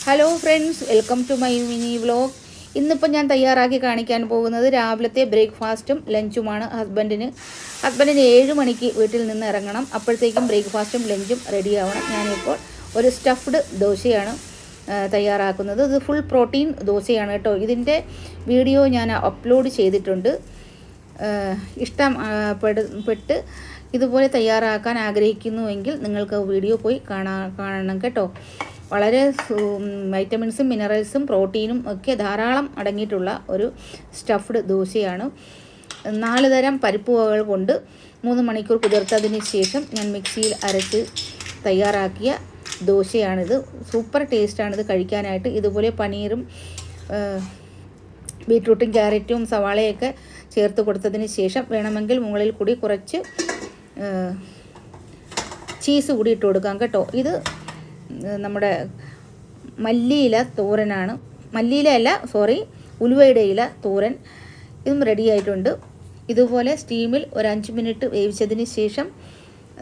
Hello friends, welcome to my mini vlog. ഇന്നിപ്പോൾ ഞാൻ തയ്യാറാക്കി കാണിക്കാൻ പോകുന്നത് രാവിലത്തെ ബ്രേക്ക്ഫാസ്റ്റും ലഞ്ചുമാണ്. ഹസ്ബൻഡിന് 7 മണിക്ക് വീട്ടിൽ നിന്ന് ഇറങ്ങണം. അപ്പോഴത്തേക്കും ബ്രേക്ക്ഫാസ്റ്റും ലഞ്ചും റെഡി ആവണം. ഞാനിപ്പോൾ ഒരു സ്റ്റഫ്ഡ് ദോശയാണ് തയ്യാറാക്കുന്നത്. ഇത് ഫുൾ പ്രോട്ടീൻ ദോശയാണ് കേട്ടോ. ഇതിൻ്റെ വീഡിയോ ഞാൻ അപ്ലോഡ് ചെയ്തിട്ടുണ്ട്. ഇഷ്ടപ്പെട്ട് ഇതുപോലെ തയ്യാറാക്കാൻ ആഗ്രഹിക്കുന്നുവെങ്കിൽ നിങ്ങൾക്ക് വീഡിയോ പോയി കാണണം കേട്ടോ. വളരെ വൈറ്റമിൻസും മിനറൽസും പ്രോട്ടീനും ഒക്കെ ധാരാളം അടങ്ങിയിട്ടുള്ള ഒരു സ്റ്റഫ്ഡ് ദോശയാണ്. 4 തരം പരിപ്പ് വകകൾ കൊണ്ട് 3 മണിക്കൂർ കുതിർത്തതിന് ശേഷം ഞാൻ മിക്സിയിൽ അരച്ച് തയ്യാറാക്കിയ ദോശയാണിത്. സൂപ്പർ ടേസ്റ്റാണിത് കഴിക്കാനായിട്ട്. ഇതുപോലെ പനീറും ബീട്രൂട്ടും ക്യാരറ്റും സവാളയൊക്കെ ചേർത്ത് കൊടുത്തതിന് ശേഷം വേണമെങ്കിൽ മുകളിൽ കൂടി കുറച്ച് ചീസ് കൂടി ഇട്ട് കൊടുക്കാം കേട്ടോ. ഇത് നമ്മുടെ മല്ലിയില തോരനാണ്. ഉലുവയുടെ ഇല തോരൻ. ഇതും റെഡി ആയിട്ടുണ്ട്. ഇതുപോലെ സ്റ്റീമിൽ ഒരു 5 മിനിറ്റ് വേവിച്ചതിന് ശേഷം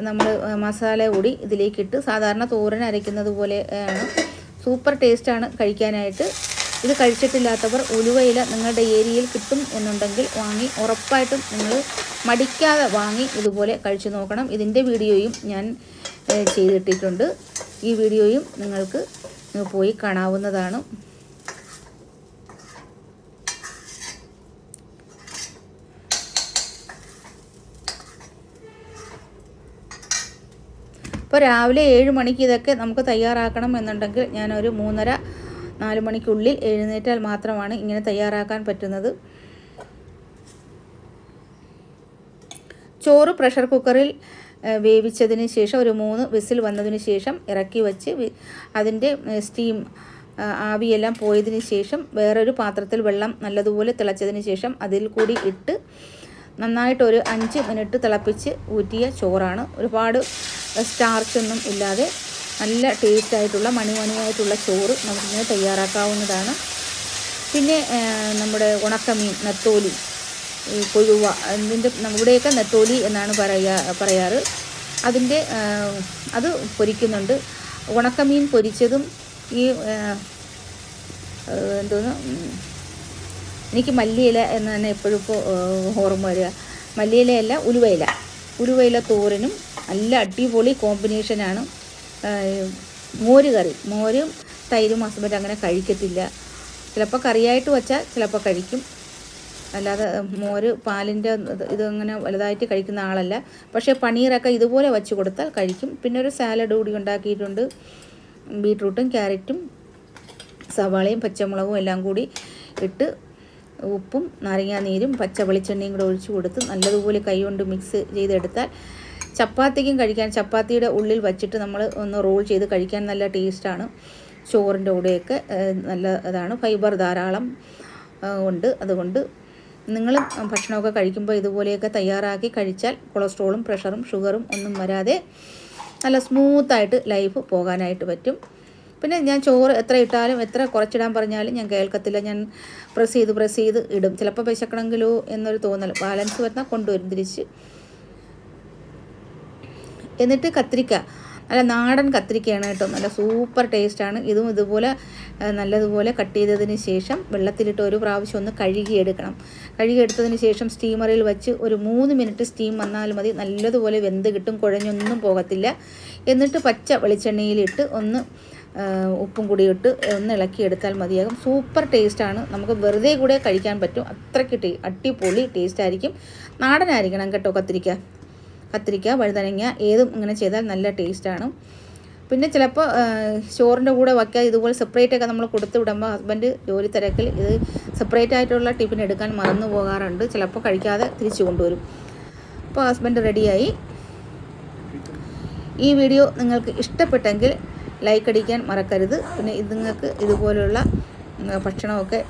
നമ്മൾ മസാല കൂടി ഇതിലേക്കിട്ട് സാധാരണ തോരൻ അരയ്ക്കുന്നത് പോലെയാണ്. സൂപ്പർ ടേസ്റ്റാണ് കഴിക്കാനായിട്ട്. ഇത് കഴിച്ചിട്ടില്ലാത്തവർ ഉലുവയില നിങ്ങളുടെ ഏരിയയിൽ കിട്ടും എന്നുണ്ടെങ്കിൽ വാങ്ങി ഉറപ്പായിട്ടും നിങ്ങൾ മടിക്കാതെ വാങ്ങി ഇതുപോലെ കഴിച്ചു നോക്കണം. ഇതിൻ്റെ വീഡിയോയും ഞാൻ ചെയ്തിട്ടിട്ടുണ്ട്. ഈ വീഡിയോയും നിങ്ങൾക്ക് പോയി കാണാവുന്നതാണ്. ഇപ്പോൾ രാവിലെ 7 മണിക്ക് ഇതൊക്കെ നമുക്ക് തയ്യാറാക്കണം എന്നുണ്ടെങ്കിൽ ഞാനൊരു 3:30-4 മണിക്കുള്ളിൽ എഴുന്നേറ്റാൽ മാത്രമാണ് ഇങ്ങനെ തയ്യാറാക്കാൻ പറ്റുന്നത്. ചോറ് പ്രഷർ കുക്കറിൽ വേവിച്ചതിന് ശേഷം ഒരു 3 വിസിൽ വന്നതിന് ശേഷം ഇറക്കി വച്ച് അതിൻ്റെ സ്റ്റീം ആവിയെല്ലാം പോയതിന് ശേഷം വേറൊരു പാത്രത്തിൽ വെള്ളം നല്ലതുപോലെ തിളച്ചതിന് ശേഷം അതിൽ കൂടി ഇട്ട് നന്നായിട്ടൊരു 5 മിനിറ്റ് തിളപ്പിച്ച് ഊറ്റിയ ചോറാണ്. ഒരുപാട് സ്റ്റാർച്ചൊന്നും ഇല്ലാതെ നല്ല ടേസ്റ്റായിട്ടുള്ള മണിയായിട്ടുള്ള ചോറ് നമുക്കിങ്ങനെ തയ്യാറാക്കാവുന്നതാണ്. പിന്നെ നമ്മുടെ ഉണക്കമീൻ, നെത്തോലി, കൊഴുവ, അതിൻ്റെ ഇവിടെയൊക്കെ നെത്തോലി എന്നാണ് പറയാറ്. അത് പൊരിക്കുന്നുണ്ട്. ഉണക്കമീൻ പൊരിച്ചതും ഈ എനിക്ക് മല്ലിയില എന്ന് തന്നെ എപ്പോഴും ഇപ്പോൾ ഓർമ്മ വരിക. മല്ലിയിലയല്ല, ഉലുവയില തോരനും നല്ല അടിപൊളി കോമ്പിനേഷനാണ്. മോര് കറി, മോരും തൈരും ഹസ്ബൻഡ് അങ്ങനെ കഴിക്കത്തില്ല. ചിലപ്പോൾ കറിയായിട്ട് വച്ചാൽ ചിലപ്പോൾ കഴിക്കും. അല്ലാതെ മോര് പാലിൻ്റെ ഇതങ്ങനെ വലുതായിട്ട് കഴിക്കുന്ന ആളല്ല. പക്ഷേ പനീറൊക്കെ ഇതുപോലെ വച്ച് കൊടുത്താൽ കഴിക്കും. പിന്നെ ഒരു സാലഡ് കൂടി ഉണ്ടാക്കിയിട്ടുണ്ട്. ബീട്രൂട്ടും ക്യാരറ്റും സവാളയും പച്ചമുളകും എല്ലാം കൂടി ഇട്ട് ഉപ്പും നാരങ്ങാനീരും പച്ച വെളിച്ചെണ്ണയും കൂടെ ഒഴിച്ച് കൊടുത്ത് നല്ലതുപോലെ കൈകൊണ്ട് മിക്സ് ചെയ്തെടുത്താൽ ചപ്പാത്തിക്കും കഴിക്കാൻ, ചപ്പാത്തിയുടെ ഉള്ളിൽ വച്ചിട്ട് നമ്മൾ ഒന്ന് റോൾ ചെയ്ത് കഴിക്കാൻ നല്ല ടേസ്റ്റാണ്. ചോറിൻ്റെ കൂടെയൊക്കെ നല്ല ഇതാണ്. ഫൈബർ ധാരാളം ഉണ്ട്. അതുകൊണ്ട് നിങ്ങൾ ഭക്ഷണമൊക്കെ കഴിക്കുമ്പോൾ ഇതുപോലെയൊക്കെ തയ്യാറാക്കി കഴിച്ചാൽ കൊളസ്ട്രോളും പ്രഷറും ഷുഗറും ഒന്നും വരാതെ നല്ല സ്മൂത്തായിട്ട് ലൈഫ് പോകാനായിട്ട് പറ്റും. പിന്നെ ഞാൻ ചോറ് എത്ര ഇട്ടാലും എത്ര കുറച്ചിടാൻ പറഞ്ഞാലും ഞാൻ കേൾക്കത്തില്ല. ഞാൻ പ്രസ് ചെയ്ത് ഇടും. ചിലപ്പോൾ വിശക്കണമെങ്കിലോ എന്നൊരു തോന്നൽ, ബാലൻസ് വരുന്നാൽ കൊണ്ടുവരും തിരിച്ച്. എന്നിട്ട് കത്തിരിക്ക, നല്ല നാടൻ കത്തിരിക്കയാണ് കേട്ടോ. നല്ല സൂപ്പർ ടേസ്റ്റാണ്. ഇതും ഇതുപോലെ നല്ലതുപോലെ കട്ട് ചെയ്തതിന് ശേഷം വെള്ളത്തിലിട്ട് ഒരു പ്രാവശ്യം ഒന്ന് കഴുകിയെടുത്തതിന് ശേഷം സ്റ്റീമറിൽ വെച്ച് ഒരു 3 മിനിറ്റ് സ്റ്റീം വന്നാൽ മതി. നല്ലതുപോലെ വെന്ത് കിട്ടും, കുഴഞ്ഞൊന്നും പോകത്തില്ല. എന്നിട്ട് പച്ച വെളിച്ചെണ്ണയിലിട്ട് ഒന്ന് ഉപ്പും കൂടി ഇട്ട് ഒന്ന് ഇളക്കിയെടുത്താൽ മതിയാകും. സൂപ്പർ ടേസ്റ്റാണ്. നമുക്ക് വെറുതെ കൂടെ കഴിക്കാൻ പറ്റും. അത്രയ്ക്ക് അടിപൊളി ടേസ്റ്റായിരിക്കും. നാടനായിരിക്കണം കേട്ടോ കത്തിരിക്ക, വഴുതനങ്ങ ഏതും ഇങ്ങനെ ചെയ്താൽ നല്ല ടേസ്റ്റാണ്. പിന്നെ ചിലപ്പോൾ ചോറിൻ്റെ കൂടെ വയ്ക്കാതെ ഇതുപോലെ സെപ്പറേറ്റൊക്കെ നമ്മൾ കൊടുത്തു വിടുമ്പോൾ ഹസ്ബൻഡ് ജോലി തിരക്കിൽ ഇത് സെപ്പറേറ്റ് ആയിട്ടുള്ള ടിഫിൻ എടുക്കാൻ മറന്നു പോകാറുണ്ട്. ചിലപ്പോൾ കഴിക്കാതെ തിരിച്ചു കൊണ്ടുവരും. അപ്പോൾ ഹസ്ബൻഡ് റെഡിയായി. ഈ വീഡിയോ നിങ്ങൾക്ക് ഇഷ്ടപ്പെട്ടെങ്കിൽ ലൈക്ക് അടിക്കാൻ മറക്കരുത്. പിന്നെ നിങ്ങൾക്ക് ഇതുപോലുള്ള ഭക്ഷണമൊക്കെ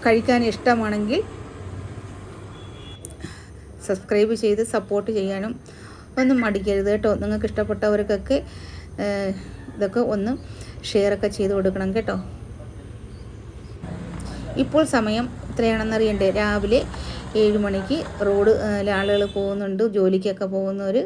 കഴിക്കാൻ ഇഷ്ടമാണെങ്കിൽ സബ്സ്ക്രൈബ് ചെയ്ത് സപ്പോർട്ട് ചെയ്യാനും ഒന്നും മടിക്കരുത് കേട്ടോ. നിങ്ങൾക്ക് ഇഷ്ടപ്പെട്ടവർക്കൊക്കെ ഇതൊക്കെ ഒന്ന് ഷെയറൊക്കെ ചെയ്ത് കൊടുക്കണം കേട്ടോ. ഇപ്പോൾ സമയം എത്രയാണെന്നറിയണ്ടേ? രാവിലെ 7 മണിക്ക്. ആളുകൾ പോകുന്നുണ്ട്, ജോലിക്കൊക്കെ പോകുന്നവർ.